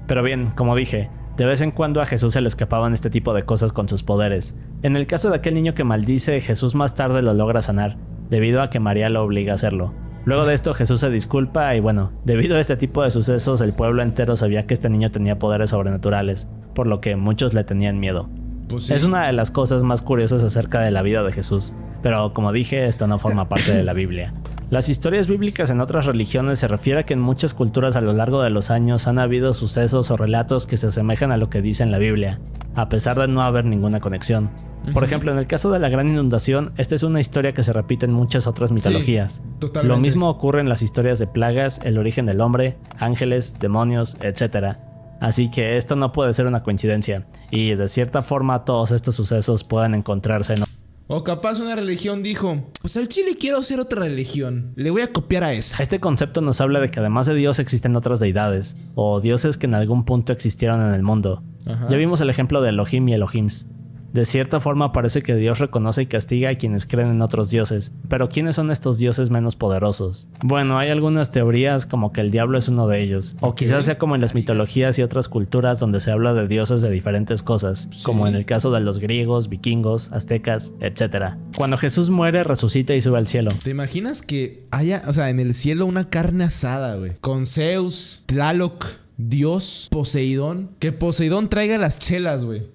Pero bien, como dije, de vez en cuando a Jesús se le escapaban este tipo de cosas con sus poderes. En el caso de aquel niño que maldice, Jesús más tarde lo logra sanar, debido a que María lo obliga a hacerlo. Luego de esto Jesús se disculpa y bueno, debido a este tipo de sucesos el pueblo entero sabía que este niño tenía poderes sobrenaturales, por lo que muchos le tenían miedo. Pues sí. Es una de las cosas más curiosas acerca de la vida de Jesús, pero como dije, esto no forma parte de la Biblia. Las historias bíblicas en otras religiones se refiere a que en muchas culturas a lo largo de los años han habido sucesos o relatos que se asemejan a lo que dice en la Biblia, a pesar de no haber ninguna conexión. Por ejemplo, en el caso de la gran inundación, esta es una historia que se repite en muchas otras mitologías. Sí, totalmente. Lo mismo ocurre en las historias de plagas, el origen del hombre, ángeles, demonios, etc. Así que esto no puede ser una coincidencia, y de cierta forma todos estos sucesos pueden encontrarse en... O capaz una religión dijo, pues al chile quiero hacer otra religión, le voy a copiar a esa. Este concepto nos habla de que además de Dios existen otras deidades, o dioses que en algún punto existieron en el mundo. Ajá. Ya vimos el ejemplo de Elohim y Elohims. De cierta forma parece que Dios reconoce y castiga a quienes creen en otros dioses, pero ¿quiénes son estos dioses menos poderosos? Bueno, hay algunas teorías como que el diablo es uno de ellos, o quizás sea como en las mitologías y otras culturas donde se habla de dioses de diferentes cosas, como en el caso de los griegos, vikingos, aztecas, etc. Cuando Jesús muere, resucita y sube al cielo. ¿Te imaginas que haya, o sea, en el cielo una carne asada, güey? Con Zeus, Tlaloc, Dios, Poseidón. Que Poseidón traiga las chelas, güey.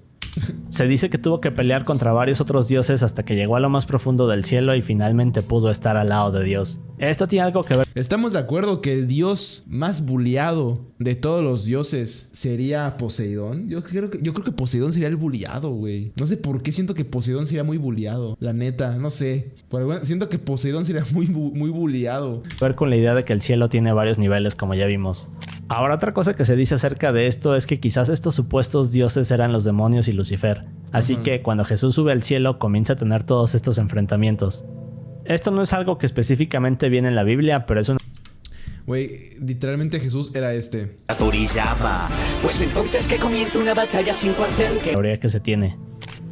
Se dice que tuvo que pelear contra varios otros dioses hasta que llegó a lo más profundo del cielo y finalmente pudo estar al lado de Dios. Esto tiene algo que ver. Estamos de acuerdo que el dios más buleado de todos los dioses sería Poseidón. Yo creo que Poseidón sería el buleado, güey. No sé por qué siento que Poseidón sería muy buleado. La neta, no sé. Siento que Poseidón sería muy buleado. Ver con la idea de que el cielo tiene varios niveles, como ya vimos. Ahora, otra cosa que se dice acerca de esto es que quizás estos supuestos dioses eran los demonios y Lucifer. Así que cuando Jesús sube al cielo comienza a tener todos estos enfrentamientos. Esto no es algo que específicamente viene en la Biblia, pero es una... Güey, literalmente Jesús era este. Toriyama. Pues entonces que comience una batalla sin cuartel. teoría que se tiene.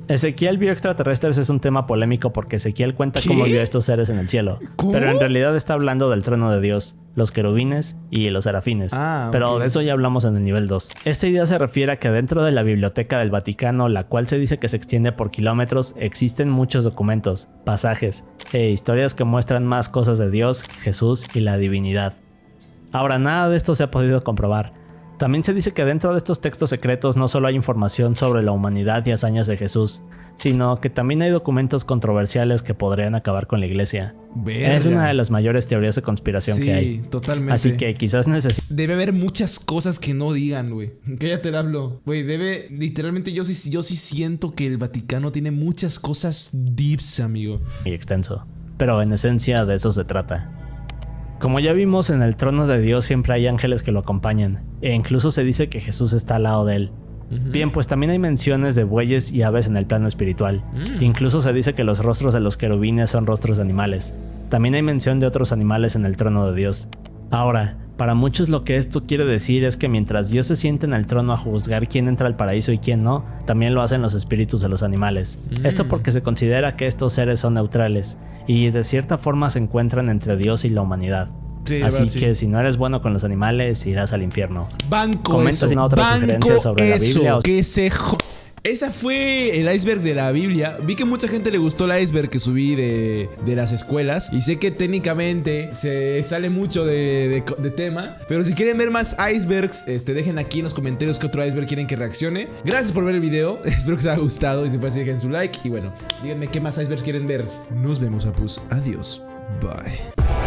Ezequiel vio extraterrestres es un tema polémico porque Ezequiel cuenta cómo vio a estos seres en el cielo. ¿Cómo? Pero en realidad está hablando del trono de Dios, los querubines y los serafines. Pero de eso ya hablamos en el nivel 2. Esta idea se refiere a que dentro de la biblioteca del Vaticano, la cual se dice que se extiende por kilómetros, existen muchos documentos, pasajes e historias que muestran más cosas de Dios, Jesús y la divinidad. Ahora, nada de esto se ha podido comprobar. También se dice que dentro de estos textos secretos no solo hay información sobre la humanidad y hazañas de Jesús, sino que también hay documentos controversiales que podrían acabar con la iglesia. Verga. Es una de las mayores teorías de conspiración que hay. Sí, totalmente. Así que quizás debe haber muchas cosas que no digan, güey. Que ya te hablo. Güey, literalmente yo sí siento que el Vaticano tiene muchas cosas deeps, amigo. y extenso. Pero en esencia de eso se trata. Como ya vimos, en el trono de Dios siempre hay ángeles que lo acompañan, e incluso se dice que Jesús está al lado de él. Bien, pues también hay menciones de bueyes y aves en el plano espiritual. Incluso se dice que los rostros de los querubines son rostros de animales. También hay mención de otros animales en el trono de Dios. Ahora, para muchos lo que esto quiere decir es que mientras Dios se siente en el trono a juzgar quién entra al paraíso y quién no, también lo hacen los espíritus de los animales. Esto porque se considera que estos seres son neutrales y de cierta forma se encuentran entre Dios y la humanidad. Sí, Así que si no eres bueno con los animales, irás al infierno. Banco Comenta eso. si no otras sugerencias sobre la Biblia. Que se Esa fue el iceberg de la Biblia. Vi que mucha gente le gustó el iceberg que subí de las escuelas. Y sé que técnicamente se sale mucho de tema. Pero si quieren ver más icebergs, dejen aquí en los comentarios qué otro iceberg quieren que reaccione. Gracias por ver el video. Espero que os haya gustado. Y si fue así, dejen su like. Y bueno, díganme qué más icebergs quieren ver. Nos vemos, apus. Adiós. Bye.